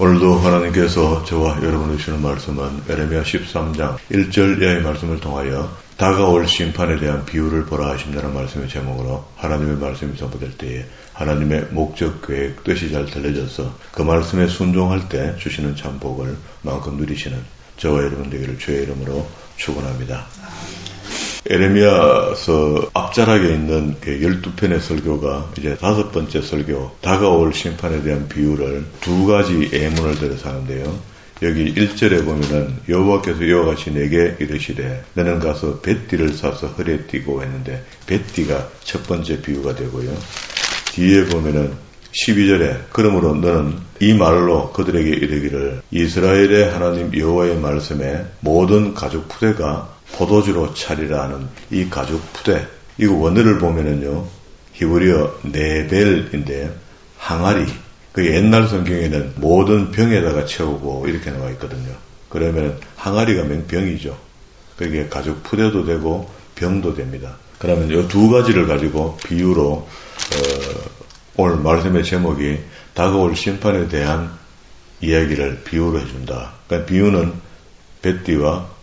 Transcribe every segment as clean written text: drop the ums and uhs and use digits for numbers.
오늘도 하나님께서 저와 여러분을 주시는 말씀은 에레미야 13장 1절 이하의 말씀을 통하여 다가올 심판에 대한 비유를 보라 하신다는 말씀의 제목으로 하나님의 말씀이 전부될 때에 하나님의 목적, 계획, 뜻이 잘 들려져서 그 말씀에 순종할 때 주시는 참 복을 마음껏 누리시는 저와 여러분 되기를 주의 이름으로 축원합니다. 에레미야서 앞자락에 있는 12편의 설교가 이제 5번째 설교, 다가올 심판에 대한 비유를 두 가지 예문을 들어서 하는데요. 여기 1절에 보면은 여호와께서 이와 같이 내게 이르시되 너는 가서 뱃띠를 사서 허리에 띠고 했는데 뱃띠가 첫 번째 비유가 되고요. 뒤에 보면은 12절에 그러므로 너는 이 말로 그들에게 이르기를 이스라엘의 하나님 여호와의 말씀에 모든 가죽 푸대가 포도주로 차리라 하는 이 가죽 푸대, 이거 원어를 보면은요 히브리어 네벨인데 항아리, 그 옛날 성경에는 모든 병에다가 채우고 이렇게 나와 있거든요. 그러면 항아리가 병이죠. 그게 가죽 푸대도 되고 병도 됩니다. 그러면 이 두 가지를 가지고 비유로 오늘 말씀의 제목이 다가올 심판에 대한 이야기를 비유로 해준다. 그러니까 비유는 뱃띠와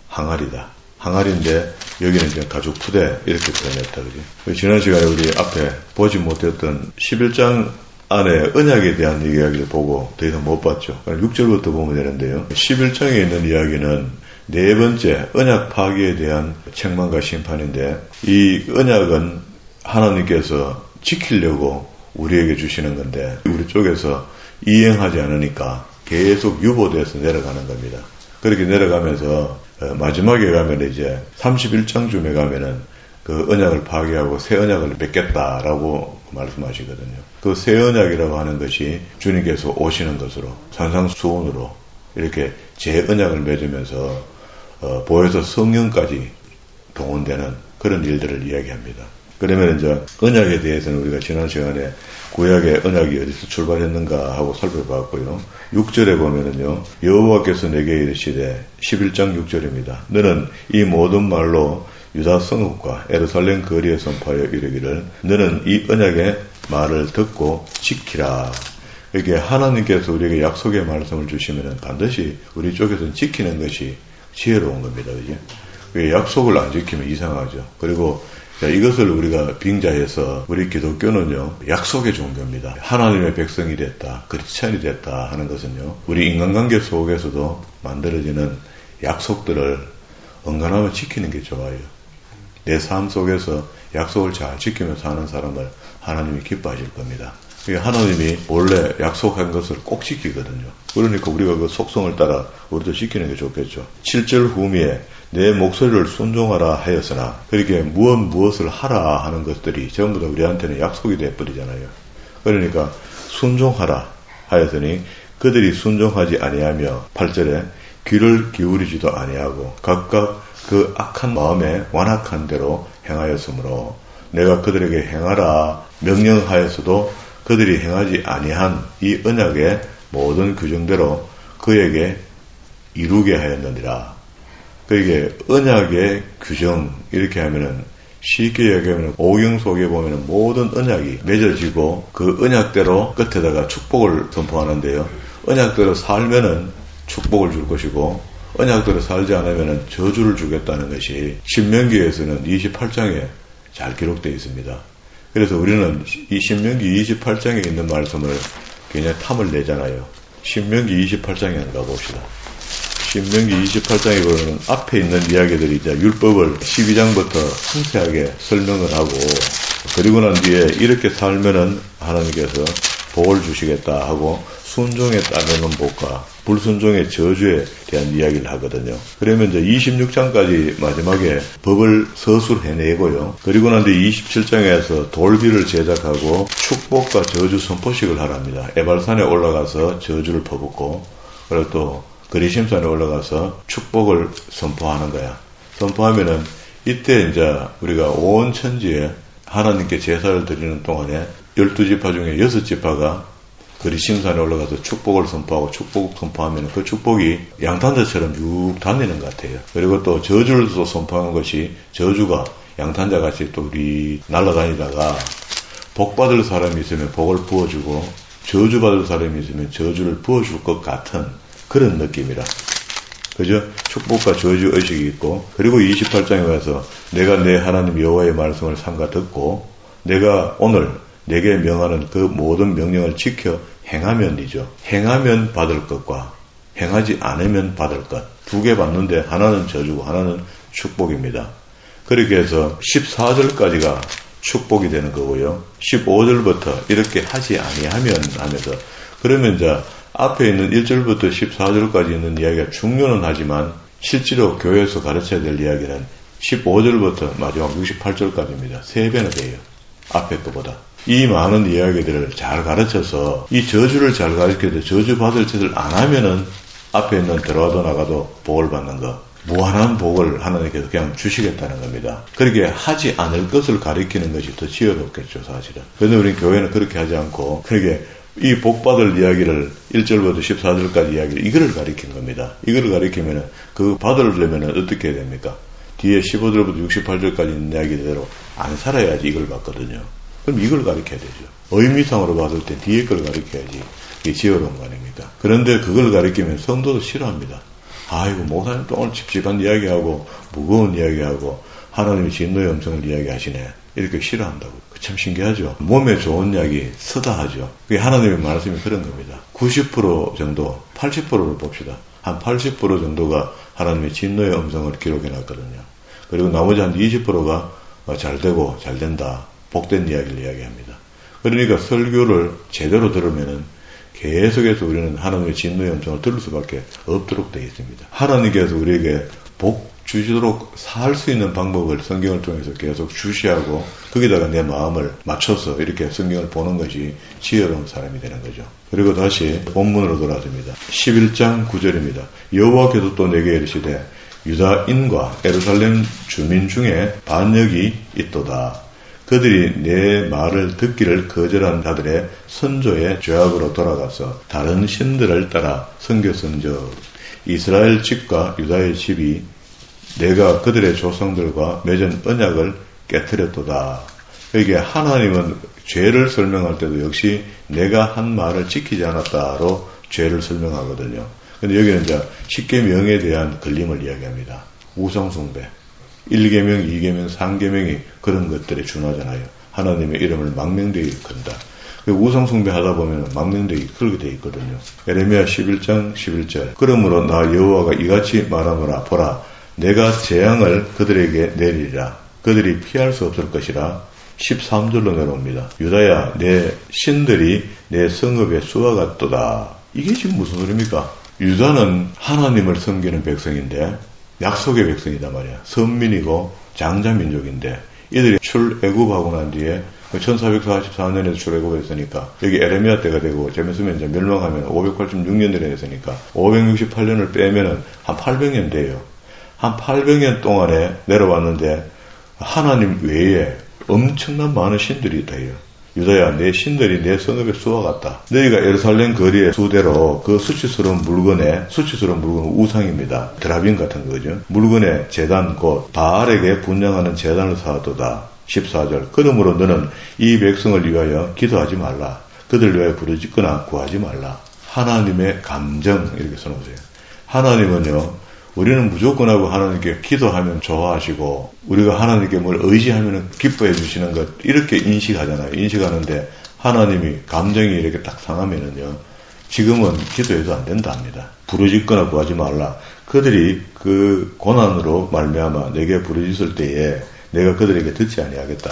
항아리다. 항아리인데 여기는 이제 가죽 푸대 이렇게 표현했다. 그지? 지난 시간에 우리 앞에 보지 못했던 11장 안에 언약에 대한 이야기를 보고 더 이상 못 봤죠. 6절부터 보면 되는데요. 11장에 있는 이야기는 네 번째 언약 파기에 대한 책망과 심판인데 이 언약은 하나님께서 지키려고 우리에게 주시는 건데 우리 쪽에서 이행하지 않으니까 계속 유보돼서 내려가는 겁니다. 그렇게 내려가면서 마지막에 가면 이제 31장쯤에 가면은 그 언약을 파기하고 새 언약을 맺겠다라고 말씀하시거든요. 그 새 언약이라고 하는 것이 주님께서 오시는 것으로 산상수훈으로 이렇게 재언약을 맺으면서 보혜사 성령까지 동원되는 그런 일들을 이야기합니다. 그러면 이제 언약에 대해서는 우리가 지난 시간에 구약의 언약이 어디서 출발했는가 하고 살펴봤고요. 6절에 보면은요. 여호와께서 내게 이르시되 11장 6절입니다. 너는 이 모든 말로 유다 성읍과 예루살렘 거리에 선포하여 이르기를 너는 이 언약의 말을 듣고 지키라. 이게 하나님께서 우리에게 약속의 말씀을 주시면은 반드시 우리 쪽에서는 지키는 것이 지혜로운 겁니다. 그죠? 약속을 안 지키면 이상하죠. 그리고 이것을 우리가 빙자해서 우리 기독교는요 약속의 종교입니다. 하나님의 백성이 됐다, 크리스찬이 됐다 하는 것은요 우리 인간관계 속에서도 만들어지는 약속들을 언간하면 지키는 게 좋아요. 내 삶 속에서 약속을 잘 지키면서 사는 사람을 하나님이 기뻐하실 겁니다. 하나님이 원래 약속한 것을 꼭 지키거든요. 그러니까 우리가 그 속성을 따라 우리도 지키는 게 좋겠죠. 7절 후미에 내 목소리를 순종하라 하였으나 그렇게 무엇을 하라 하는 것들이 전부 다 우리한테는 약속이 돼버리잖아요. 그러니까 순종하라 하였으니 그들이 순종하지 아니하며 8절에 귀를 기울이지도 아니하고 각각 그 악한 마음에 완악한 대로 행하였으므로 내가 그들에게 행하라 명령하였어도 그들이 행하지 아니한 이 언약의 모든 규정대로 그에게 이루게 하였느니라. 그게 언약의 규정 이렇게 하면은 쉽게 얘기하면 오경 속에 보면은 모든 언약이 맺어지고 그 언약대로 끝에다가 축복을 선포하는데요. 언약대로 살면은 축복을 줄 것이고 언약대로 살지 않으면은 저주를 주겠다는 것이 신명기에서는 28장에 잘 기록되어 있습니다. 그래서 우리는 이 신명기 28장에 있는 말씀을 굉장히 탐을 내잖아요. 신명기 28장에 한번 가봅시다. 신명기 28장에 보면 앞에 있는 이야기들이 이제 율법을 12장부터 상세하게 설명을 하고 그리고 난 뒤에 이렇게 살면은 하나님께서 복을 주시겠다 하고 순종에 따르는 복과 불순종의 저주에 대한 이야기를 하거든요. 그러면 이제 26장까지 마지막에 법을 서술해내고요. 그리고 난 뒤에 27장에서 돌비를 제작하고 축복과 저주 선포식을 하랍니다. 에발산에 올라가서 저주를 퍼붓고 그리고 또 그리심산에 올라가서 축복을 선포하는 거야. 선포하면은 이때 이제 우리가 온 천지에 하나님께 제사를 드리는 동안에 12지파 중에 6지파가 그리심산에 올라가서 축복을 선포하고 축복 선포하면 그 축복이 양탄자처럼 쭉 다니는 것 같아요. 그리고 또 저주를 또 선포하는 것이 저주가 양탄자같이 또 우리 날아다니다가 복 받을 사람이 있으면 복을 부어주고 저주받을 사람이 있으면 저주를 부어줄 것 같은 그런 느낌이라. 그죠? 축복과 저주 의식이 있고, 그리고 28장에 와서 내가 내 하나님 여호와의 말씀을 삼가 듣고 내가 오늘 내게 명하는 그 모든 명령을 지켜 행하면이죠. 행하면 받을 것과 행하지 않으면 받을 것. 두 개 받는데 하나는 저주고 하나는 축복입니다. 그렇게 해서 14절까지가 축복이 되는 거고요. 15절부터 이렇게 하지 아니하면 하면서, 그러면 이제 앞에 있는 1절부터 14절까지 있는 이야기가 중요는 하지만 실제로 교회에서 가르쳐야 될 이야기는 15절부터 마지막 68절까지입니다. 3배나 돼요. 앞에 것보다. 이 많은 이야기들을 잘 가르쳐서 이 저주를 잘 가르쳐서 저주 받을 짓을 안 하면은 앞에 있는 들어가도 나가도 복을 받는 거, 무한한 복을 하나님께서 그냥 주시겠다는 겁니다. 그렇게 하지 않을 것을 가리키는 것이 더 지혜롭겠죠, 사실은. 그런데 우리 교회는 그렇게 하지 않고, 그렇게 이 복받을 이야기를 1절부터 14절까지 이야기를 이거를 가리킨 겁니다. 이거를 가리키면은 그 받으려면은 어떻게 해야 됩니까? 뒤에 15절부터 68절까지 있는 이야기대로 안 살아야지 이걸 받거든요. 그럼 이걸 가리켜야 되죠. 의미상으로 봤을 때 뒤에 걸 가리켜야지 이게 지혜로운 거 아닙니까? 그런데 그걸 가리키면 성도도 싫어합니다. 아이고, 목사님 또 오늘 찝찝한 이야기하고 무거운 이야기하고 하나님의 진노의 음성을 이야기하시네. 이렇게 싫어한다고. 참 신기하죠. 몸에 좋은 약이 쓰다 하죠. 그게 하나님의 말씀이 그런 겁니다. 90% 정도, 80%를 봅시다. 한 80% 정도가 하나님의 진노의 음성을 기록해 놨거든요. 그리고 나머지 한 20%가 잘 되고 잘 된다. 복된 이야기를 이야기합니다. 그러니까 설교를 제대로 들으면은 계속해서 우리는 하나님의 진노의 음성을 들을 수밖에 없도록 되어 있습니다. 하나님께서 우리에게 복 주시도록 살 수 있는 방법을 성경을 통해서 계속 주시하고 거기다가 내 마음을 맞춰서 이렇게 성경을 보는 것이 지혜로운 사람이 되는 거죠. 그리고 다시 본문으로 돌아왔습니다. 11장 9절입니다. 여호와께서 또 내게 이르시되 유다인과 예루살렘 주민 중에 반역이 있도다. 그들이 내 말을 듣기를 거절한 자들의 선조의 죄악으로 돌아가서 다른 신들을 따라 섬겼은즉 이스라엘 집과 유다의 집이 내가 그들의 조상들과 맺은 언약을 깨뜨렸도다. 이게 하나님은 죄를 설명할 때도 역시 내가 한 말을 지키지 않았다로 죄를 설명하거든요. 근데 여기는 이제 십계명에 대한 걸림을 이야기합니다. 우상숭배. 1계명, 2계명, 3계명이 그런 것들에 준하잖아요. 하나님의 이름을 망명되게 건다. 우상숭배 하다 보면 망명되게 그렇게 되어 있거든요. 에레미야 11장 11절. 그러므로 나 여호와가 이같이 말하노라. 보라, 내가 재앙을 그들에게 내리리라. 그들이 피할 수 없을 것이라. 13절로 내려옵니다. 유다야, 내 신들이 내 성읍의 수와 같도다. 이게 지금 무슨 소리입니까? 유다는 하나님을 섬기는 백성인데 약속의 백성이단 말이야. 선민이고 장자민족인데 이들이 출애굽하고 난 뒤에 1444년에서 출애굽했으니까 여기 에레미야 때가 되고 좀 있으면 이제 멸망하면 586년에 됐으니까 568년을 빼면은 한 800년 돼요. 한 800년 동안에 내려왔는데 하나님 외에 엄청난 많은 신들이 있다 해요. 유다야, 내 신들이 내 성읍의 수와 같다. 너희가 예루살렘 거리의 수대로 그 수치스러운 물건은 우상입니다. 드라빈 같은 거죠. 물건의 제단 곧 바알에게 분양하는 제단을 쌓았도다. 14절. 그러므로 너는 이 백성을 위하여 기도하지 말라. 그들 위하여 부르짖거나 구하지 말라. 하나님의 감정 이렇게 써놓으세요. 하나님은요, 우리는 무조건 하고 하나님께 기도하면 좋아하시고 우리가 하나님께 뭘 의지하면 기뻐해 주시는 것 이렇게 인식하잖아요. 인식하는데 하나님이 감정이 이렇게 딱 상하면은요, 지금은 기도해도 안 된다 합니다. 부르짖거나 구하지 말라. 그들이 그 고난으로 말미암아 내게 부르짖을 때에 내가 그들에게 듣지 아니하겠다.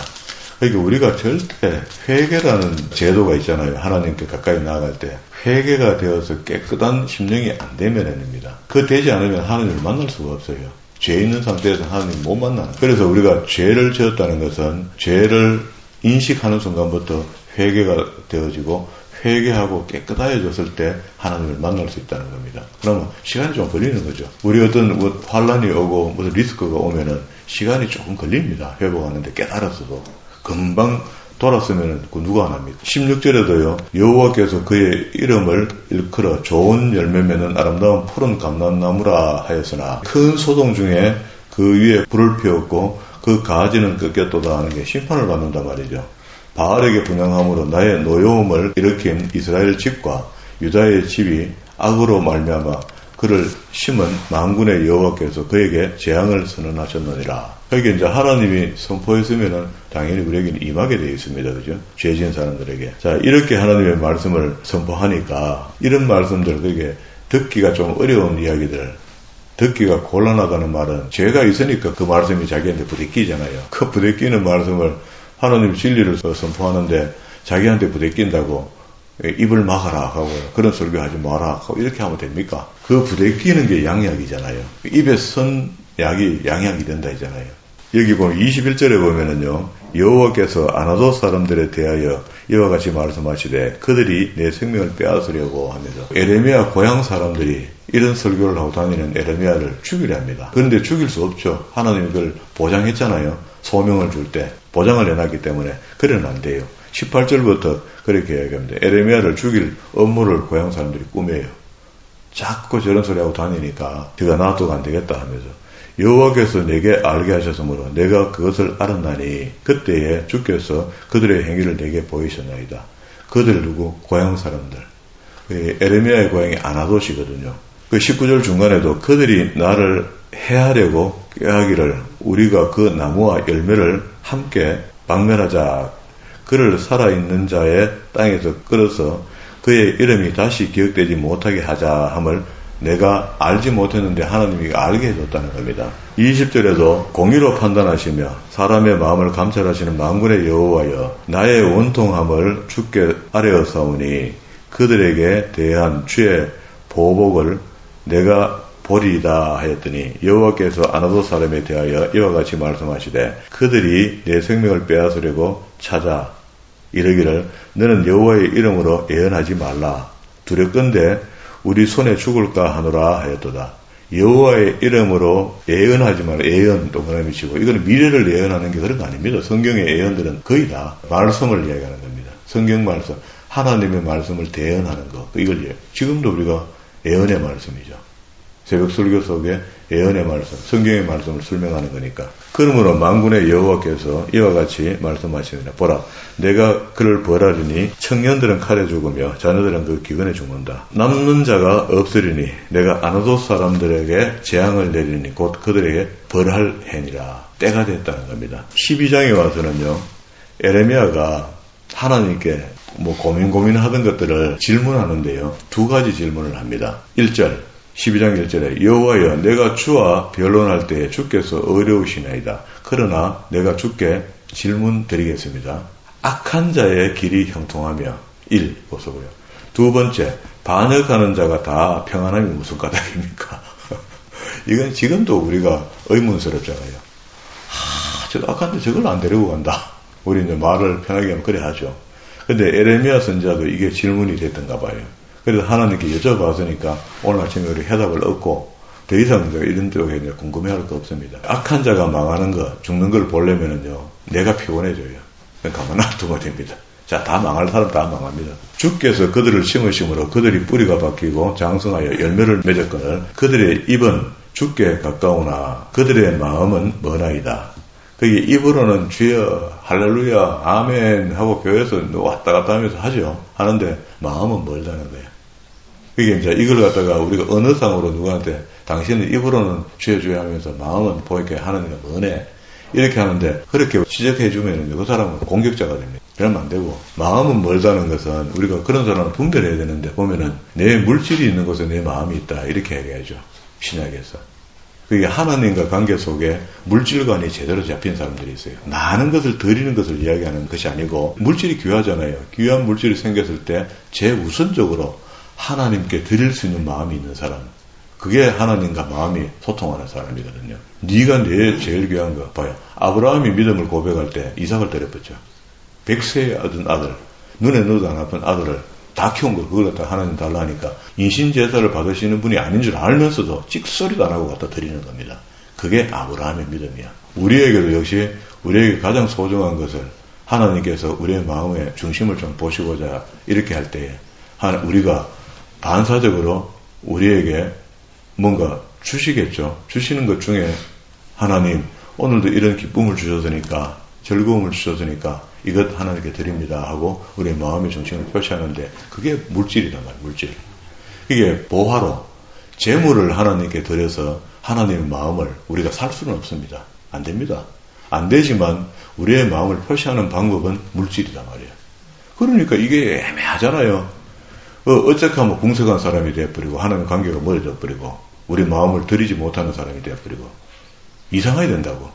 그러니까 우리가 절대 회개라는 제도가 있잖아요. 하나님께 가까이 나아갈 때 회개가 되어서 깨끗한 심령이 안 되면 아닙니다. 그 되지 않으면 하나님을 만날 수가 없어요. 죄 있는 상태에서 하나님 못 만나는. 그래서 우리가 죄를 지었다는 것은 죄를 인식하는 순간부터 회개가 되어지고 회개하고 깨끗해졌을 때 하나님을 만날 수 있다는 겁니다. 그러면 시간이 좀 걸리는 거죠. 우리 어떤 환란이 오고 무슨 리스크가 오면은 시간이 조금 걸립니다. 회복하는데 깨달았어도. 금방 돌았으면 누가 안 합니까? 16절에도요. 여호와께서 그의 이름을 일컬어 좋은 열매 맺는 아름다운 푸른 감람나무라 하였으나 큰 소동 중에 그 위에 불을 피웠고 그 가지는 꺾였도다 하는 게 심판을 받는단 말이죠. 바알에게 분향함으로 나의 노여움을 일으킨 이스라엘 집과 유다의 집이 악으로 말미암아 그를 심은 만군의 여호와께서 그에게 재앙을 선언하셨느니라. 여기 이제 하나님이 선포했으면은 당연히 우리에게는 임하게 되어 있습니다. 그죠? 죄 지은 사람들에게. 자, 이렇게 하나님의 말씀을 선포하니까 이런 말씀들, 그게 듣기가 좀 어려운 이야기들, 듣기가 곤란하다는 말은 죄가 있으니까 그 말씀이 자기한테 부대끼잖아요. 그 부대끼는 말씀을 하나님 진리를 선포하는데 자기한테 부대낀다고 입을 막아라 하고 그런 설교하지 마라 하고 이렇게 하면 됩니까? 그 부대끼는 게 양약이잖아요. 입에 선 약이 양약이 된다 했잖아요. 여기 보면 21절에 보면은요, 여호와께서 아나도 사람들에 대하여 이와 같이 말씀하시되 그들이 내 생명을 빼앗으려고 하면서 에레미야 고향 사람들이 이런 설교를 하고 다니는 에레미야를 죽이려 합니다. 그런데 죽일 수 없죠. 하나님이 그걸 보장했잖아요. 소명을 줄 때 보장을 해놨기 때문에 그래는 안 돼요. 18절부터 그렇게 얘기합니다. 에레미야를 죽일 업무를 고향 사람들이 꾸며요. 자꾸 저런 소리 하고 다니니까 그가 놔두고 안 되겠다 하면서 여호와께서 내게 알게 하셨으므로 내가 그것을 알았나니 그때에 주께서 그들의 행위를 내게 보이셨나이다. 그들 누구? 고향 사람들. 에레미야의 고향이 아나돗이거든요. 그 19절 중간에도 그들이 나를 해하려고 꾀하기를 우리가 그 나무와 열매를 함께 박멸하자. 그를 살아있는 자의 땅에서 끌어서 그의 이름이 다시 기억되지 못하게 하자 함을 내가 알지 못했는데 하나님이 알게 해줬다는 겁니다. 20절에도 공의로 판단하시며 사람의 마음을 감찰하시는 만군의 여호와여 나의 원통함을 주께 아뢰었사오니 그들에게 대한 주의 보복을 내가 보리이다 하였더니 여호와께서 아나돗 사람에 대하여 이와 같이 말씀하시되 그들이 내 생명을 빼앗으려고 찾아 이르기를 너는 여호와의 이름으로 예언하지 말라 두렵건대 우리 손에 죽을까 하노라 하였도다. 여호와의 이름으로 예언하지 말라. 예언 동그라미 치고 이거는 미래를 예언하는 게 그런 거 아닙니다. 성경의 예언들은 거의 다 말씀을 이야기하는 겁니다. 성경 말씀, 하나님의 말씀을 대언하는 거 이걸 지금도 우리가 예언의 말씀이죠. 새벽 설교 속에 예언의 말씀, 성경의 말씀을 설명하는 거니까. 그러므로 만군의 여호와께서 이와 같이 말씀하십니다. 보라, 내가 그를 벌하리니 청년들은 칼에 죽으며 자녀들은 그 기근에 죽는다. 남는 자가 없으리니 내가 아나돗 사람들에게 재앙을 내리니 곧 그들에게 벌할 해니라. 때가 됐다는 겁니다. 12장에 와서는요, 에레미야가 하나님께 고민하던 것들을 질문하는데요. 두 가지 질문을 합니다. 1절. 12장 1절에 여호와여 내가 주와 변론할 때에 주께서 어려우시나이다. 그러나 내가 주께 질문 드리겠습니다. 악한 자의 길이 형통하며 1. 보소고요. 두 번째, 반역하는 자가 다 평안함이 무슨 까닭입니까? 이건 지금도 우리가 의문스럽잖아요. 저 악한데 저걸 안 데리고 간다. 우리 이제 말을 편하게 하면 그래 하죠. 근데 에레미야 선지자도 이게 질문이 됐던가 봐요. 그래서 하나님께 여쭤봤으니까 오늘 아침에 우리 해답을 얻고 더 이상 이런 쪽에 궁금해할 거 없습니다. 악한 자가 망하는 거, 죽는 걸 보려면은요, 내가 피곤해져요. 가만 놔두면 됩니다. 자, 다 망할 사람 다 망합니다. 주께서 그들을 심으심으로 그들이 뿌리가 박히고 장성하여 열매를 맺었거늘 그들의 입은 주께 가까우나 그들의 마음은 머나이다. 그게 입으로는 주여 할렐루야 아멘 하고 교회에서 왔다 갔다 하면서 하죠. 하는데 마음은 멀다는 거예요. 그게 이제 이걸 갖다가 우리가 어느 상으로 누구한테 당신은 입으로는 주여 주여 하면서 마음은 보이게 하는 게 뭐네 이렇게 하는데 그렇게 지적해주면 그 사람은 공격자가 됩니다. 그러면 안 되고 마음은 멀다는 것은 우리가 그런 사람을 분별해야 되는데 보면은 내 물질이 있는 곳에 내 마음이 있다 이렇게 얘기하죠. 신약에서. 그게 하나님과 관계 속에 물질관이 제대로 잡힌 사람들이 있어요. 많은 것을 드리는 것을 이야기하는 것이 아니고 물질이 귀하잖아요. 귀한 물질이 생겼을 때 제우선적으로 하나님께 드릴 수 있는 마음이 있는 사람. 그게 하나님과 마음이 소통하는 사람이거든요. 네가 내 제일 귀한 거 봐요. 아브라함이 믿음을 고백할 때 이삭을 때려봤죠. 100세에 얻은 아들, 눈에 넣어도 안 아픈 아들을 다 키운 거 그걸 갖다 하나님 달라 하니까 인신제사를 받으시는 분이 아닌 줄 알면서도 찍소리도 안 하고 갖다 드리는 겁니다. 그게 아브라함의 믿음이야. 우리에게도 역시 우리에게 가장 소중한 것을 하나님께서 우리의 마음의 중심을 좀 보시고자 이렇게 할 때에 우리가 반사적으로 우리에게 뭔가 주시겠죠. 주시는 것 중에 하나님 오늘도 이런 기쁨을 주셨으니까 즐거움을 주셨으니까 이것 하나님께 드립니다 하고 우리의 마음의 정신을 표시하는데 그게 물질이란 말이에요. 물질. 이게 보화로 재물을 하나님께 드려서 하나님의 마음을 우리가 살 수는 없습니다. 안 됩니다. 안 되지만 우리의 마음을 표시하는 방법은 물질이란 말이에요. 그러니까 이게 애매하잖아요. 어떻게 하면 궁색한 사람이 되어버리고 하나님 관계가 멀어져 버리고 우리 마음을 드리지 못하는 사람이 되어버리고 이상하게 된다고.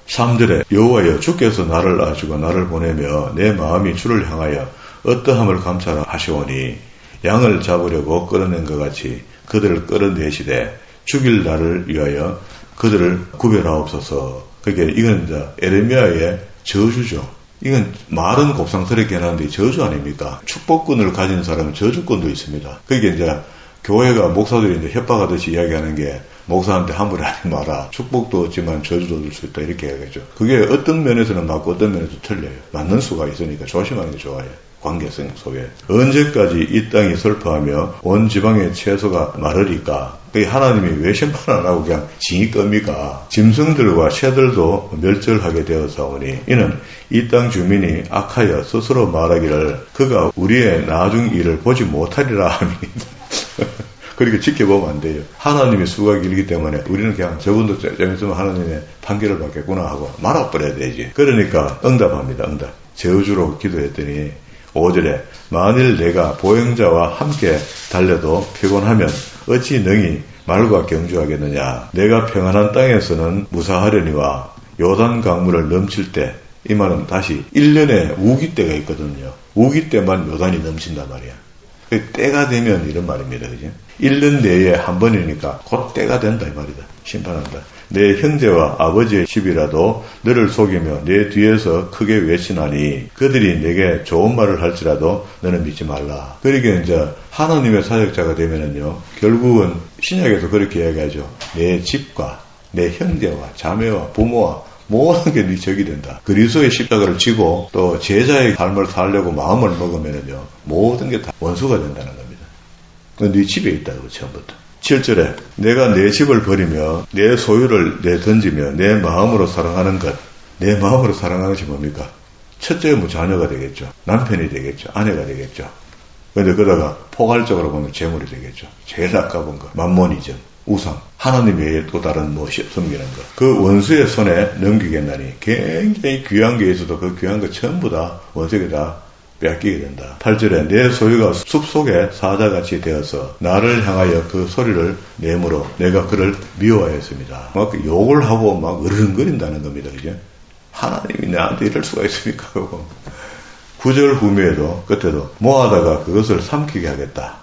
3절에 여호와여 주께서 나를 아시고 나를 보내며 내 마음이 주를 향하여 어떠함을 감찰하 하시오니 양을 잡으려고 끌어낸 것 같이 그들을 끌어내시되 죽일 나를 위하여 그들을 구별하옵소서. 그게 이건 이제 에레미야의 저주죠. 이건 말은 곱상스럽게 하는데 저주 아닙니까? 축복권을 가진 사람은 저주권도 있습니다. 그게 이제 교회가 목사들이 이제 협박하듯이 이야기하는 게 목사한테 함부로 하지 마라. 축복도 얻지만 저주도 얻을 수 있다. 이렇게 이야기하죠. 그게 어떤 면에서는 맞고 어떤 면에서 틀려요. 맞는 수가 있으니까 조심하는 게 좋아요. 관계성 속에. 언제까지 이 땅이 슬퍼하며 온 지방의 채소가 마르리까? 하나님이 왜 심판 안 하고 그냥 징이 겁니까? 짐승들과 새들도 멸절하게 되어서오니 이는 이 땅 주민이 악하여 스스로 말하기를 그가 우리의 나중 일을 보지 못하리라 함이니이다. 그렇게 지켜보면 안 돼요. 하나님의 수가 길기 때문에 우리는 그냥 저분도 좀 있으면 하나님의 판결을 받겠구나 하고 말아버려야 되지. 그러니까 응답합니다. 응답. 저주로 기도했더니 5절에 만일 내가 보행자와 함께 달려도 피곤하면 어찌 능히 말과 경주하겠느냐. 내가 평안한 땅에서는 무사하려니와 요단 강물을 넘칠 때 이 말은 다시 1년에 우기 때가 있거든요. 우기 때만 요단이 넘친단 말이야. 때가 되면 이런 말입니다. 그죠? 1년 내에 한 번이니까 곧 때가 된다 이 말이다. 심판한다. 내 형제와 아버지의 집이라도 너를 속이며 내 뒤에서 크게 외치나니 그들이 내게 좋은 말을 할지라도 너는 믿지 말라. 그러니까 이제 하나님의 사역자가 되면은요, 결국은 신약에서 그렇게 이야기하죠. 내 집과 내 형제와 자매와 부모와 모든 게 네 적이 된다. 그리스도의 십자가를 지고 또 제자의 삶을 살려고 마음을 먹으면은요, 모든 게 다 원수가 된다는 겁니다. 네 집에 있다고 처음부터. 7절에 내가 내 집을 버리며 내 소유를 내던지며 내 마음으로 사랑하는 것. 내 마음으로 사랑하는 것이 뭡니까? 첫째는 뭐 자녀가 되겠죠. 남편이 되겠죠. 아내가 되겠죠. 그런데 그러다가 포괄적으로 보면 재물이 되겠죠. 제일 아까운 거. 만몬이즘. 우상, 하나님 외에 또 다른 무엇이 섬기는 것. 그 원수의 손에 넘기겠나니 굉장히 귀한 게 있어도 그 귀한 거 전부 다 원수에게 다 빼앗기게 된다. 8절에 내 소유가 숲속의 사자같이 되어서 나를 향하여 그 소리를 내므로 내가 그를 미워하였습니다. 막 욕을 하고 막 으르렁거린다는 겁니다. 그죠? 하나님이 나한테 이럴 수가 있습니까? 9절 후미에도 끝에도 모아다가 그것을 삼키게 하겠다.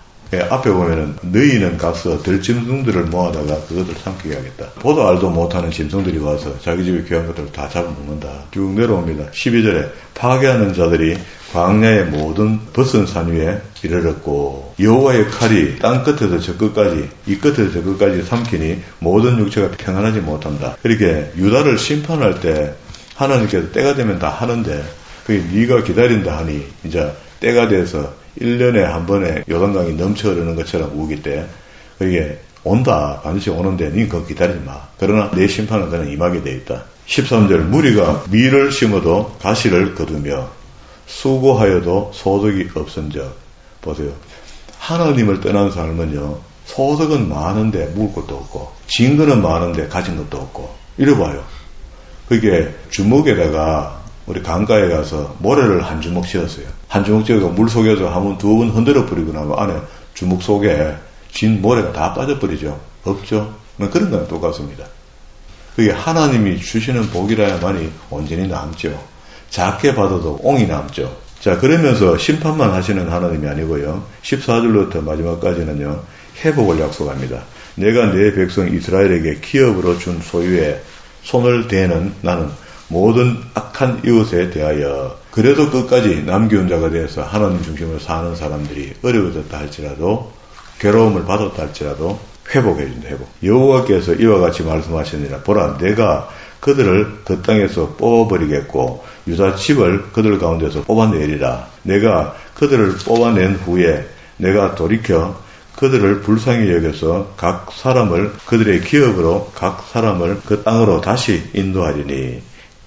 앞에 보면은 너희는 가서 들짐승들을 모아다가 그것을 삼키게 하겠다. 보도 알도 못하는 짐승들이 와서 자기 집에 귀한 것들을 다 잡아먹는다. 쭉 내려옵니다. 12절에 파괴하는 자들이 광야의 모든 벗은 산 위에 이르렀고 여호와의 칼이 땅 끝에서 저 끝까지 이 끝에서 저 끝까지 삼키니 모든 육체가 평안하지 못한다. 이렇게 유다를 심판할 때 하나님께서 때가 되면 다 하는데 그게 네가 기다린다 하니 이제 때가 돼서 1년에 한 번에 요단강이 넘쳐 흐르는 것처럼 우기 때 그게 온다. 반드시 오는데 니 그거 기다리지 마. 그러나 내 심판은 그냥 임하게 돼 있다. 13절 무리가 밀을 심어도 가시를 거두며 수고하여도 소득이 없은적. 보세요. 하나님을 떠난 삶은요, 소득은 많은데 묵을 것도 없고 진거는 많은데 가진 것도 없고 이래봐요. 그게 주먹에다가 우리 강가에 가서 모래를 한 주먹 씌웠어요. 한 주먹 씌워서 물 속에서 한번 두 번 흔들어 버리고 나면 안에 주먹 속에 진 모래가 다 빠져버리죠. 없죠? 그런 건 똑같습니다. 그게 하나님이 주시는 복이라야만이 온전히 남죠. 작게 받아도 옹이 남죠. 자, 그러면서 심판만 하시는 하나님이 아니고요. 14절부터 마지막까지는요, 회복을 약속합니다. 내가 내 백성 이스라엘에게 기업으로 준 소유에 손을 대는 나는 모든 악한 이웃에 대하여 그래도 끝까지 남겨온 자가 되어서 하나님 중심으로 사는 사람들이 어려워졌다 할지라도 괴로움을 받았다 할지라도 회복해준다. 회복. 여호와께서 이와 같이 말씀하시니라. 보라, 내가 그들을 그 땅에서 뽑아버리겠고 유다 집을 그들 가운데서 뽑아내리라. 내가 그들을 뽑아낸 후에 내가 돌이켜 그들을 불쌍히 여겨서 각 사람을 그들의 기업으로 각 사람을 그 땅으로 다시 인도하리니.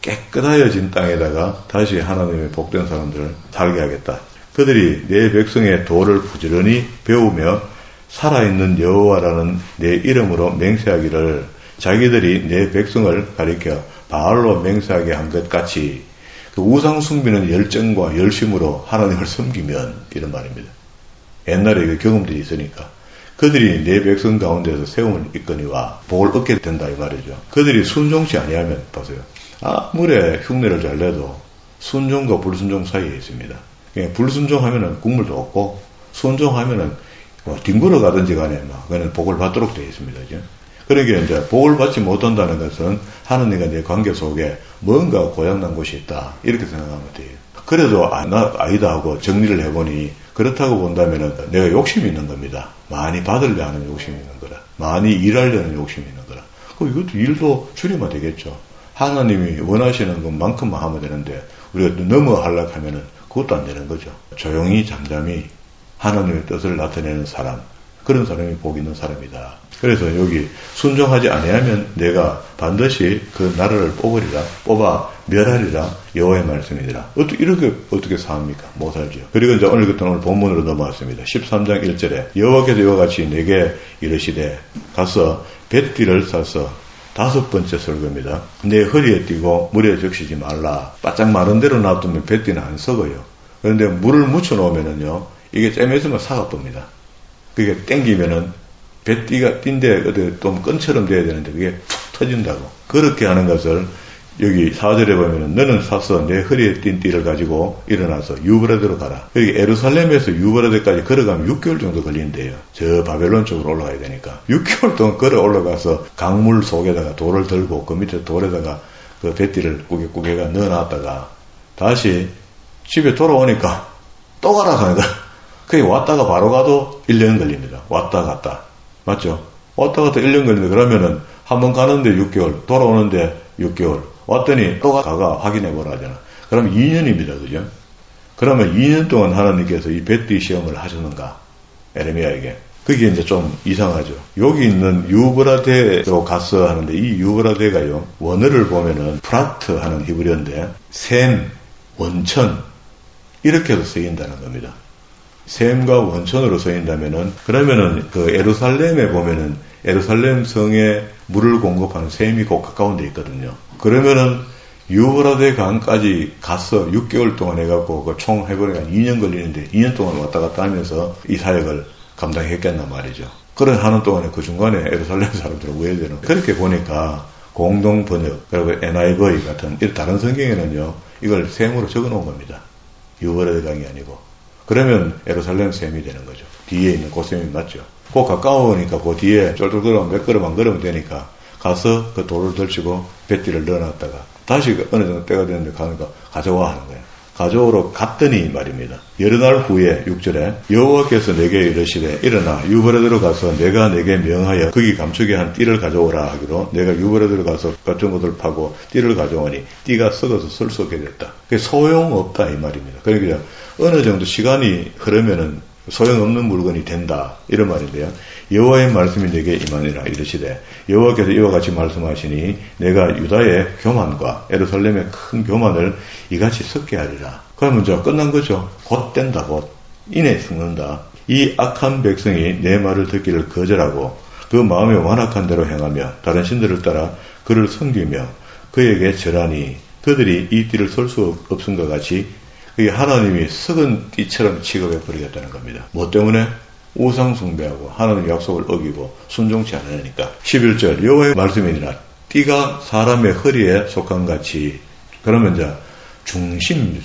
깨끗하여진 땅에다가 다시 하나님의 복된 사람들을 살게 하겠다. 그들이 내 백성의 도를 부지런히 배우며 살아있는 여호와라는 내 이름으로 맹세하기를 자기들이 내 백성을 가리켜 바알로 맹세하게 한 것 같이 그 우상 숭배는 열정과 열심으로 하나님을 섬기면 이런 말입니다. 옛날에 그 경험들이 있으니까 그들이 내 백성 가운데서 세움을 이끌니와 복을 얻게 된다 이 말이죠. 그들이 순종치 아니하면 보세요. 아무리 흉내를 잘 내도 순종과 불순종 사이에 있습니다. 그냥 불순종하면은 국물도 없고 순종하면은 뒹굴어 가든지 간에 그는 복을 받도록 되어 있습니다. 그죠? 그러니까 이제 복을 받지 못한다는 것은 하느님과 내 관계 속에 뭔가 고장난 곳이 있다. 이렇게 생각하면 돼요. 그래도 아니다 하고 정리를 해보니 그렇다고 본다면은 내가 욕심이 있는 겁니다. 많이 받으려 하는 욕심이 있는 거라. 많이 일하려는 욕심이 있는 거라. 이것도 일도 줄이면 되겠죠. 하나님이 원하시는 것만큼만 하면 되는데 우리가 너무 하려하면은 그것도 안 되는 거죠. 조용히 잠잠히 하나님의 뜻을 나타내는 사람, 그런 사람이 복 있는 사람이다. 그래서 여기 순종하지 아니하면 내가 반드시 그 나라를 뽑아 멸하리라 여호와의 말씀이니라. 이렇게 어떻게 사합니까? 못 살죠. 그리고 이제 오늘 본문으로 넘어왔습니다. 13장 1절에 여호와께서 이와 같이 내게 이르시되 가서 뱃띠를 싸서 5번째 설교입니다. 내 허리에 띠고 물에 적시지 말라. 바짝 마른 대로 놔두면 뱃띠는 안 썩어요. 그런데 물을 묻혀 놓으면은요, 이게 잼에서만 사가 봅니다. 그게 땡기면은 뱃띠가 띈데 어디 좀 끈처럼 돼야 되는데 그게 툭 터진다고. 그렇게 하는 것을 여기 4절에 보면은 너는 사서 내 허리에 띈 띠를 가지고 일어나서 유브라데로 가라. 여기 에루살렘에서 유브라데까지 걸어가면 6개월 정도 걸린대요. 저 바벨론 쪽으로 올라가야 되니까. 6개월 동안 걸어 올라가서 강물 속에다가 돌을 들고 그 밑에 돌에다가 그 뱃띠를 꾸깃꾸깃 넣어놨다가 다시 집에 돌아오니까 또 가라 하는 거야. 그게 왔다가 바로 가도 1년 걸립니다. 왔다 갔다. 맞죠? 왔다 갔다 1년 걸리는데 그러면은 한번 가는데 6개월, 돌아오는데 6개월, 왔더니 또 가가 확인해 보라 하잖아. 그러면 2년입니다. 그죠? 그러면 2년 동안 하나님께서 이 뱃띠 시험을 하셨는가? 에레미야에게. 그게 이제 좀 이상하죠. 여기 있는 유브라데로 가서 하는데 이 유브라데가요, 원어를 보면은 프라트 하는 히브리어인데 샘, 원천, 이렇게 해서 쓰인다는 겁니다. 샘과 원천으로 쓰인다면은, 그러면은 그 에루살렘에 보면은 에루살렘 성에 물을 공급하는 샘이 꼭 가까운 데 있거든요. 그러면은 유브라데 강까지 가서 6개월 동안 해갖고 그 총 해보니까 2년 걸리는데 2년 동안 왔다 갔다 하면서 이 사역을 감당했겠단 말이죠. 그런 하는 동안에 그 중간에 에루살렘 사람들은 우회되는. 그렇게 보니까 공동 번역, 그리고 NIV 같은 다른 성경에는요, 이걸 샘으로 적어 놓은 겁니다. 유브라데 강이 아니고. 그러면 에루살렘 샘이 되는 거죠. 뒤에 있는 그 샘이 맞죠. 그 가까우니까 그 뒤에 쫄쫄 걸으면 몇 걸음 안 걸으면 되니까 가서 그 돌을 들치고 뱃띠를 넣어놨다가 다시 어느 정도 때가 되는데 가니까 가져와 하는 거예요. 가져오러 갔더니 말입니다. 여러 날 후에 6절에 여호와께서 내게 이르시되 일어나 유브라데로 가서 내가 내게 명하여 거기 감추게 한 띠를 가져오라 하기로 내가 유브라데로 가서 같은 곳을 파고 띠를 가져오니 띠가 썩어서 쓸 수 없게 됐다. 그게 소용없다 이 말입니다. 그러니까 어느 정도 시간이 흐르면은 소용없는 물건이 된다 이런 말인데요. 여호와의 말씀이 내게 임하니라 이르시되 여호와께서 이와 같이 말씀하시니 내가 유다의 교만과 예루살렘의 큰 교만을 이같이 섞게 하리라. 그러면 이제 끝난 거죠. 곧 된다. 곧 이내 죽는다. 이 악한 백성이 내 말을 듣기를 거절하고 그 마음에 완악한 대로 행하며 다른 신들을 따라 그를 섬기며 그에게 절하니 그들이 이 띠를 설 수 없음과 같이 그게 하나님이 썩은 띠처럼 취급해 버리겠다는 겁니다. 뭐 때문에? 우상 숭배하고 하나님의 약속을 어기고 순종치 않으니까. 11절 여호와의 말씀이니라 띠가 사람의 허리에 속한 같이. 그러면 이제 중심입니다.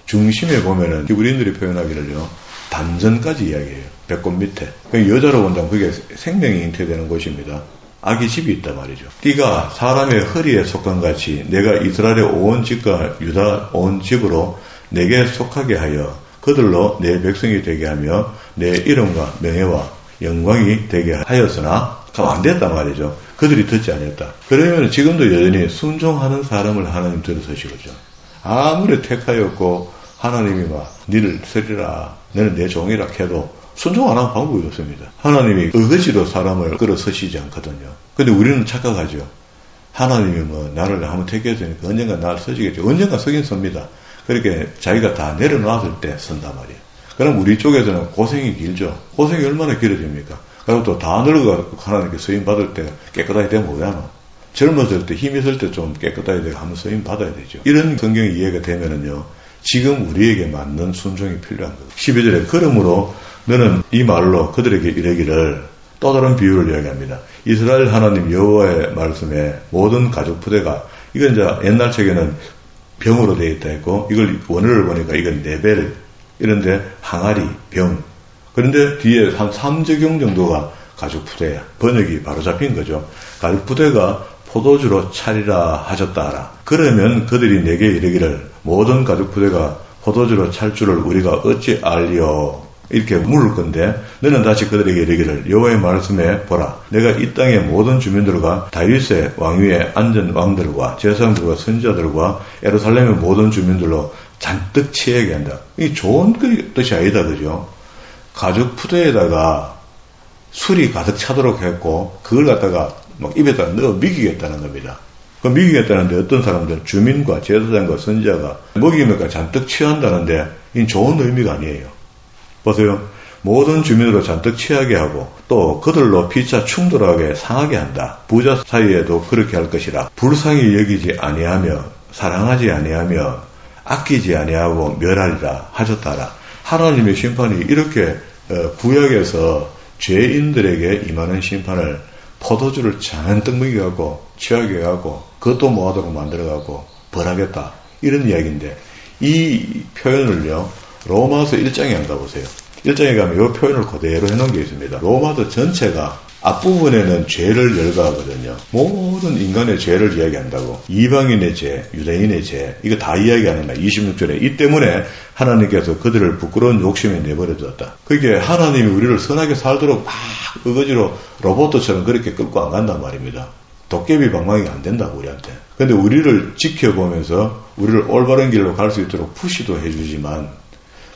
중심에 보면은 히브리인들이 표현하기를요 단전까지 이야기해요. 배꼽 밑에. 여자로 본다면 그게 생명이 잉태되는 곳입니다. 아기 집이 있단 말이죠. 띠가 사람의 허리에 속한 같이 내가 이스라엘의 온 집과 유다 온 집으로 내게 속하게 하여 그들로 내 백성이 되게 하며 내 이름과 명예와 영광이 되게 하였으나 안 됐단 말이죠. 그들이 듣지 않았다. 그러면 지금도 여전히 순종하는 사람을 하나님 들어서시거죠. 아무리 택하였고 하나님이 니를 쓰리라 너는 내 종이라 해도 순종 안 하는 방법이 없습니다. 하나님이 어거지로 사람을 끌어서시지 않거든요. 근데 우리는 착각하죠. 하나님이 뭐 나를 한번 택했으니까 언젠가 나를 써주겠죠. 언젠가 서긴 섭니다. 그렇게 자기가 다 내려놨을 때 선단 말이에요. 그럼 우리 쪽에서는 고생이 길죠. 고생이 얼마나 길어집니까? 그리고 또 다 늙어가지고 하나님께 서임 받을 때 깨끗하게 되면 왜 하노? 젊었을 때, 힘 있을 때 좀 깨끗하게 되고 한번 서임 받아야 되죠. 이런 성경이 이해가 되면은요, 지금 우리에게 맞는 순종이 필요한 거예요. 12절에 그러므로 너는 이 말로 그들에게 이르기를, 또 다른 비유를 이야기합니다. 이스라엘 하나님 여호와의 말씀에 모든 가죽 부대가, 이건 이제 옛날 책에는 병으로 되어 있다 했고, 이걸 원어를 보니까 이건 네벨, 이런데 항아리, 병. 그런데 뒤에 한 3적용 정도가 가죽 부대야. 번역이 바로 잡힌 거죠. 가죽 부대가 포도주로 차리라 하셨다 하라. 그러면 그들이 내게 이르기를, 모든 가죽 부대가 포도주로 찰 줄을 우리가 어찌 알리오? 이렇게 물을 건데, 너는 다시 그들에게 이르기를, 여호와의 말씀에 보라, 내가 이 땅의 모든 주민들과 다윗의 왕위에 앉은 왕들과 제사장들과 선지자들과 예루살렘의 모든 주민들로 잔뜩 취하게 한다. 이게 좋은 뜻이 아니다, 그죠? 가죽 푸대에다가 술이 가득 차도록 했고, 그걸 갖다가 막 입에다 넣어 먹이겠다는 겁니다. 그 먹이겠다는데 어떤 사람들은 주민과 제사장과 선지자가 먹이니까 잔뜩 취한다는데, 이건 좋은 의미가 아니에요. 보세요. 모든 주민으로 잔뜩 취하게 하고, 또 그들로 피차 충돌하게 상하게 한다. 부자 사이에도 그렇게 할 것이라. 불쌍히 여기지 아니하며 사랑하지 아니하며 아끼지 아니하고 멸하리라 하셨다라. 하나님의 심판이 이렇게 구약에서 죄인들에게 임하는 심판을 포도주를 잔뜩 먹여가고 취하게 하고 그것도 뭐하도록 만들어가고 벌하겠다, 이런 이야기인데, 이 표현을요 로마서 1장에 안 가보세요. 1장에 가면 이 표현을 그대로 해놓은 게 있습니다. 로마서 전체가 앞부분에는 죄를 열거하거든요. 모든 인간의 죄를 이야기한다고. 이방인의 죄, 유대인의 죄, 이거 다 이야기하는 거야. 26절에. 이 때문에 하나님께서 그들을 부끄러운 욕심에 내버려두었다. 그게 하나님이 우리를 선하게 살도록 막 어거지로 로봇처럼 그렇게 끌고 안 간단 말입니다. 도깨비 방망이가 안 된다고, 우리한테. 근데 우리를 지켜보면서 우리를 올바른 길로 갈 수 있도록 푸시도 해주지만,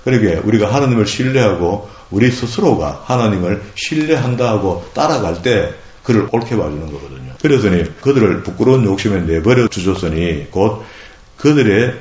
그러게 우리가 하나님을 신뢰하고 우리 스스로가 하나님을 신뢰한다 하고 따라갈 때 그를 옳게 봐주는 거거든요. 그래서니 그들을 부끄러운 욕심에 내버려 주셨으니 곧 그들의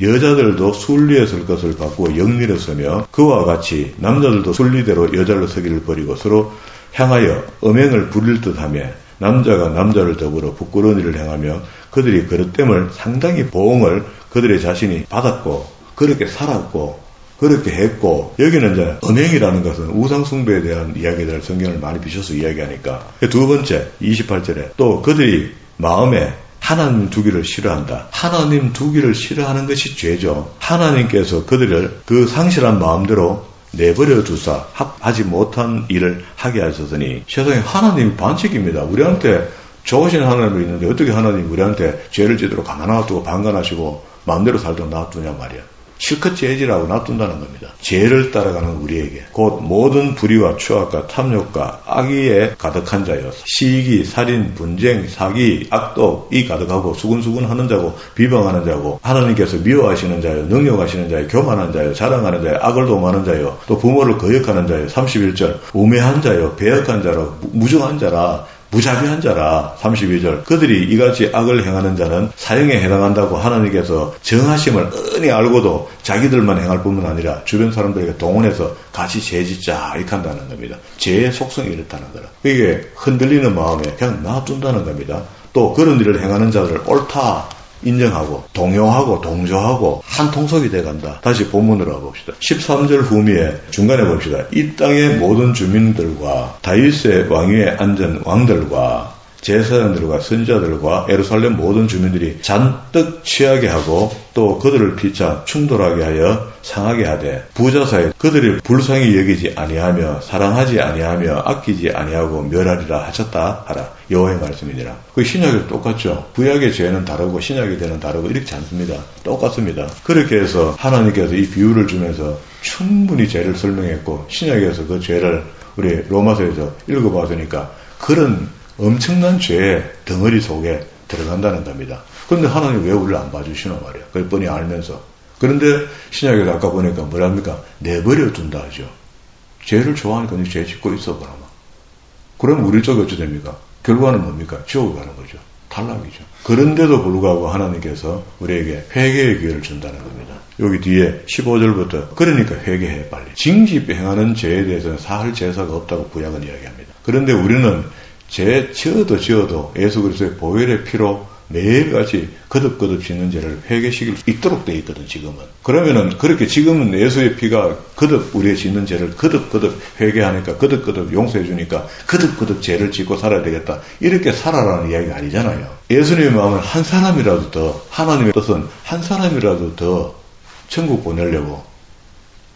여자들도 순리에 설 것을 받고 영리로 서며 그와 같이 남자들도 순리대로 여자로 서기를 버리고 서로 향하여 음행을 부릴 듯하며 남자가 남자를 더불어 부끄러운 일을 행하며 그들이 그릇됨을 상당히 보응을 그들의 자신이 받았고 그렇게 살았고 그렇게 했고, 여기는 이제 음행이라는 것은 우상숭배에 대한 이야기들을 성경을 많이 비춰서 이야기하니까. 두 번째 28절에 또 그들이 마음에 하나님 두기를 싫어한다. 하나님 두기를 싫어하는 것이 죄죠. 하나님께서 그들을 그 상실한 마음대로 내버려 두사 합하지 못한 일을 하게 하셨으니, 세상에 하나님이 반칙입니다. 우리한테 좋으신 하나님이 있는데 어떻게 하나님이 우리한테 죄를 지도록 가만 놔두고 방관하시고 마음대로 살도록 놔두냐 말이야. 실컷 죄질하고 놔둔다는 겁니다. 죄를 따라가는 우리에게 곧 모든 불의와 추악과 탐욕과 악의에 가득한 자요, 시기, 살인, 분쟁, 사기, 악독 이 가득하고 수근수근하는 자고 비방하는 자고 하나님께서 미워하시는 자요, 능욕하시는 자요, 교만한 자요, 자랑하는 자요, 악을 도모하는 자요, 또 부모를 거역하는 자요, 31절 우매한 자요, 배역한 자라, 무정한 자라, 무자비한 자라. 32절 그들이 이같이 악을 행하는 자는 사형에 해당한다고 하나님께서 정하심을 뻔히 알고도 자기들만 행할 뿐만 아니라 주변 사람들에게 동원해서 같이 죄짓자 이렇게 한다는 겁니다. 죄의 속성이 이렇다는 거라. 이게 흔들리는 마음에 그냥 놔둔다는 겁니다. 또 그런 일을 행하는 자들을 옳다 인정하고 동요하고 동조하고 한 통속이 돼간다. 다시 본문으로 가봅시다. 13절 후미에 중간에 봅시다. 이 땅의 모든 주민들과 다윗의 왕위에 앉은 왕들과 제사장들과 선지자들과 예루살렘 모든 주민들이 잔뜩 취하게 하고 또 그들을 피차 충돌하게 하여 상하게 하되 부자 사이 그들이 불쌍히 여기지 아니하며 사랑하지 아니하며 아끼지 아니하고 멸하리라 하셨다 하라. 여호와의 말씀이니라. 그 신약이 똑같죠. 구약의 죄는 다르고 신약의 죄는 다르고 이렇지 않습니다. 똑같습니다. 그렇게 해서 하나님께서 이 비유를 주면서 충분히 죄를 설명했고 신약에서 그 죄를 우리 로마서에서 읽어봤으니까 그런 엄청난 죄의 덩어리 속에 들어간다는 겁니다. 그런데 하나님 왜 우리를 안 봐주시나 말이야. 그걸 뻔히 알면서. 그런데 신약에서 아까 보니까 뭐랍니까? 내버려 둔다 하죠. 죄를 좋아하니까 네 죄 짓고 있어 보라마. 그럼 우리 쪽이 어찌 됩니까? 결과는 뭡니까? 지옥을 가는 거죠. 탈락이죠. 그런데도 불구하고 하나님께서 우리에게 회개의 기회를 준다는 겁니다. 여기 뒤에 15절부터 그러니까 회개해 빨리. 징집 행하는 죄에 대해서는 사할 제사가 없다고 구약은 이야기합니다. 그런데 우리는 죄 지어도 예수 그리스도의 보혈의 피로 매일같이 거듭거듭 짓는 죄를 회개시킬 수 있도록 돼 있거든 지금은. 그러면은 그렇게 지금은 예수의 피가 거듭 우리의 짓는 죄를 거듭거듭 회개하니까 거듭거듭 용서해 주니까 거듭거듭 죄를 짓고 살아야 되겠다 이렇게 살아라는 이야기가 아니잖아요. 예수님의 마음은 한 사람이라도 더, 하나님의 뜻은 한 사람이라도 더 천국 보내려고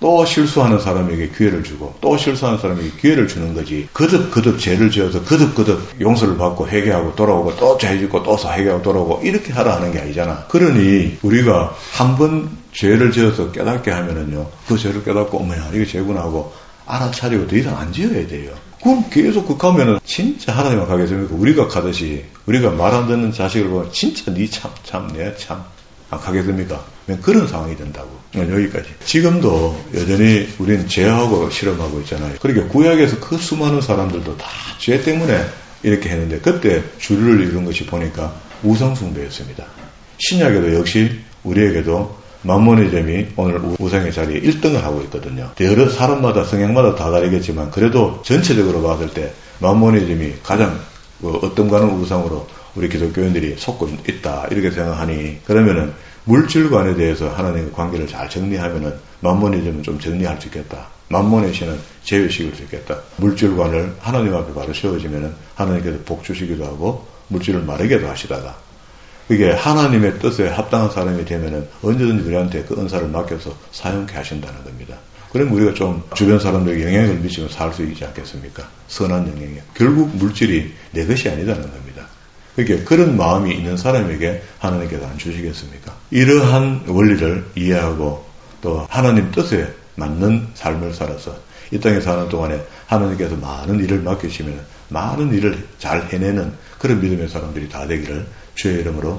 또 실수하는 사람에게 기회를 주고 또 실수하는 사람에게 기회를 주는 거지. 거듭 죄를 지어서 거듭 용서를 받고 회개하고 돌아오고 또 죄 짓고 또 회개하고 돌아오고 이렇게 하라 하는 게 아니잖아. 그러니 우리가 한 번 죄를 지어서 깨닫게 하면은요, 그 죄를 깨닫고 어머야 이게 죄구나 하고 알아차리고 더 이상 안 지어야 돼요. 그럼 계속 극하면은 진짜 하나님만 가겠습니까? 우리가 가듯이 우리가 말 안 듣는 자식을 보면 진짜 니 내 참 안 가겠습니까? 그런 상황이 된다고. 여기까지. 지금도 여전히 우리는 죄하고 실험하고 있잖아요. 그러니까 구약에서 그 수많은 사람들도 다 죄 때문에 이렇게 했는데 그때 주류를 이룬 것이 보니까 우상숭배였습니다. 신약에도 역시 우리에게도 만모니즘이 오늘 우상의 자리에 1등을 하고 있거든요. 여러 사람마다 성향마다 다 다르겠지만 그래도 전체적으로 봤을 때 만모니즘이 가장 어떤 가는 우상으로 우리 기독교인들이 속고 있다 이렇게 생각하니 그러면은 물질관에 대해서 하나님의 관계를 잘 정리하면은 만모니즘은 좀 정리할 수 있겠다. 만몬의 신은 제외시킬 수 있겠다. 물질관을 하나님 앞에 바로 세워지면은 하나님께서 복 주시기도 하고 물질을 마르게도 하시다가 그게 하나님의 뜻에 합당한 사람이 되면은 언제든지 우리한테 그 은사를 맡겨서 사용케 하신다는 겁니다. 그럼 우리가 좀 주변 사람들에게 영향을 미치면 살 수 있지 않겠습니까? 선한 영향이요. 결국 물질이 내 것이 아니다는 겁니다. 그러니까 그런 마음이 있는 사람에게 하나님께서 안 주시겠습니까? 이러한 원리를 이해하고 또 하나님 뜻에 맞는 삶을 살아서 이 땅에 사는 동안에 하나님께서 많은 일을 맡기시면 많은 일을 잘 해내는 그런 믿음의 사람들이 다 되기를 주의 이름으로